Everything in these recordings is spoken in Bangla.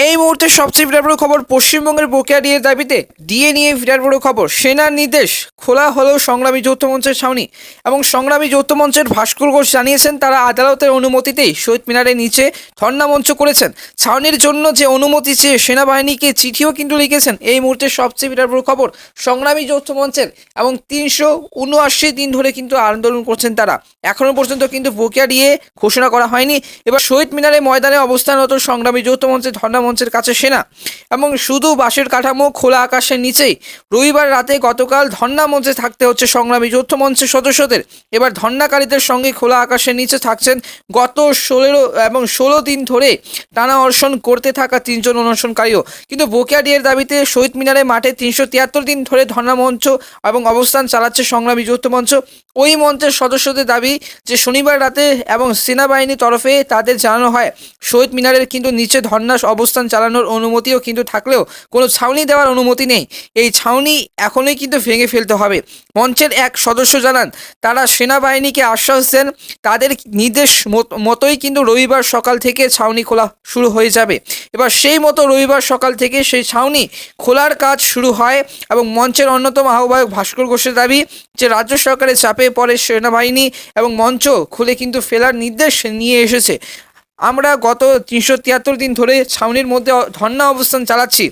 এই মুহূর্তে সবচেয়ে বিরাট বড় খবর, পশ্চিমবঙ্গের বকেয়া ডিএর দাবিতে ডিএ নিয়ে বিরাট বড় খবর। সেনার নির্দেশ, খোলা হলো সংগ্রামী যৌথ মঞ্চের ছাউনি। এবং সংগ্রামী যৌথ মঞ্চের ভাস্কর ঘোষ জানিয়েছেন তারা আদালতের অনুমতিতেই শহীদ মিনারের নিচে ধর্ণা মঞ্চ করেছেন। ছাউনির জন্য যে অনুমতি চেয়ে সেনাবাহিনীকে চিঠিও কিন্তু লিখেছেন। এই মুহূর্তে সবচেয়ে বিরাট বড় খবর, সংগ্রামী যৌথ মঞ্চের এবং 379 দিন ধরে কিন্তু আন্দোলন করছেন তারা। এখনো পর্যন্ত কিন্তু বকেয়া ডিএ ঘোষণা করা হয়নি। এবার শহীদ মিনারের ময়দানে অবস্থানরত সংগ্রামী যৌথ মঞ্চের ধর্ণা মঞ্চের কাছে সেনা এবং শুধু বাঁশের কাঠামো, খোলা আকাশের নিচেই রবিবার রাতে গতকাল ধর্ণা মঞ্চে থাকতে হচ্ছে সংগ্রামী যৌথ মঞ্চের সদস্যদের। এবার ধর্ণাকারীদের সঙ্গে খোলা আকাশের নিচে থাকছেন গত 16 দিন ধরে টানা অনশন করতে থাকা 3 জন অনশনকারীও। কিন্তু বকেয়া ডিএর দাবিতে শহীদ মিনারের মাঠে 373 দিন ধরে ধর্ণা মঞ্চ এবং অবস্থান চালাচ্ছে সংগ্রামী যৌথ মঞ্চ। ওই মঞ্চের সদস্যদের দাবি যে শনিবার রাতে এবং সেনাবাহিনীর তরফে তাদের জানানো হয় শহীদ মিনারের কিন্তু নিচে ধর্ণা অবস্থান চালানোর অনুমতিও কিন্তু থাকলেও কোনো ছাউনি দেওয়ার অনুমতি নেই। এই ছাউনি এখনই কিন্তু ভেঙে ফেলতে হবে। মঞ্চের এক সদস্য জানান তারা সেনাবাহিনীকে আশ্বাস দেন তাদের নির্দেশ মতোই কিন্তু রবিবার সকাল থেকে ছাউনি খোলা শুরু হয়ে যাবে। এবার সেই মতো রবিবার সকাল থেকে সেই ছাউনি খোলার কাজ শুরু হয় এবং মঞ্চের অন্যতম আহ্বায়ক ভাস্কর ঘোষের দাবি যে রাজ্য সরকারের চাপে পড়ে সেনাবাহিনী এবং মঞ্চ খুলে কিন্তু ফেলার নির্দেশ নিয়ে এসেছে। আমরা গত 373 দিন ধরে ছাউনির মধ্যে ধর্ণা অবস্থান চালাচ্ছি,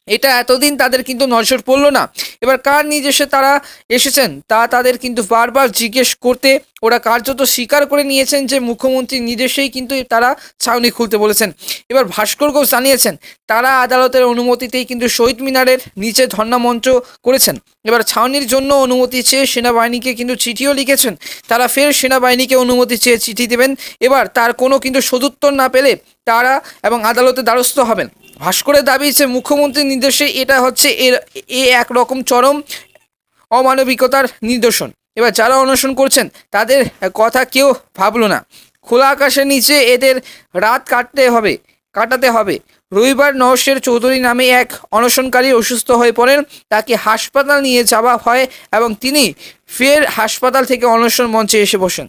এটা এতদিন তাদের কিন্তু নজর পড়লো না। এবার কার নির্দেশে তারা এসেছেন তা তাদের কিন্তু বারবার জিজ্ঞেস করতে ওরা কার্যত স্বীকার করে নিয়েছেন যে মুখ্যমন্ত্রীর নির্দেশেই কিন্তু তারা ছাউনি খুলতে বলেছেন। এবার ভাস্কর ঘোষ জানিয়েছেন তারা আদালতের অনুমতিতেই কিন্তু শহীদ মিনারের নিচে ধর্ণা মঞ্চ করেছেন। এবার ছাউনির জন্য অনুমতি চেয়ে সেনাবাহিনীকে কিন্তু চিঠিও লিখেছেন। তারা ফের সেনাবাহিনীকে অনুমতি চেয়ে চিঠি দেবেন। এবার তার কোনো কিন্তু সদুত্তর না পেলে তারা এবং আদালতে দ্বারস্থ হবেন। ভাস্করের দাবি যে মুখ্যমন্ত্রীর নির্দেশে এটা হচ্ছে একরকম চরম অমানবিকতার নিদর্শন। এবার যারা অনশন করছেন তাদের কথা কেউ ভাবলো না। খোলা আকাশের নিচে এদের রাত কাটাতে হবে। রবিবার নওশের চৌধুরী নামে এক অনশনকারী অসুস্থ হয়ে পড়েন, তাকে হাসপাতাল নিয়ে যাওয়া হয় এবং তিনি ফের হাসপাতাল থেকে অনশন মঞ্চে এসে বসেন।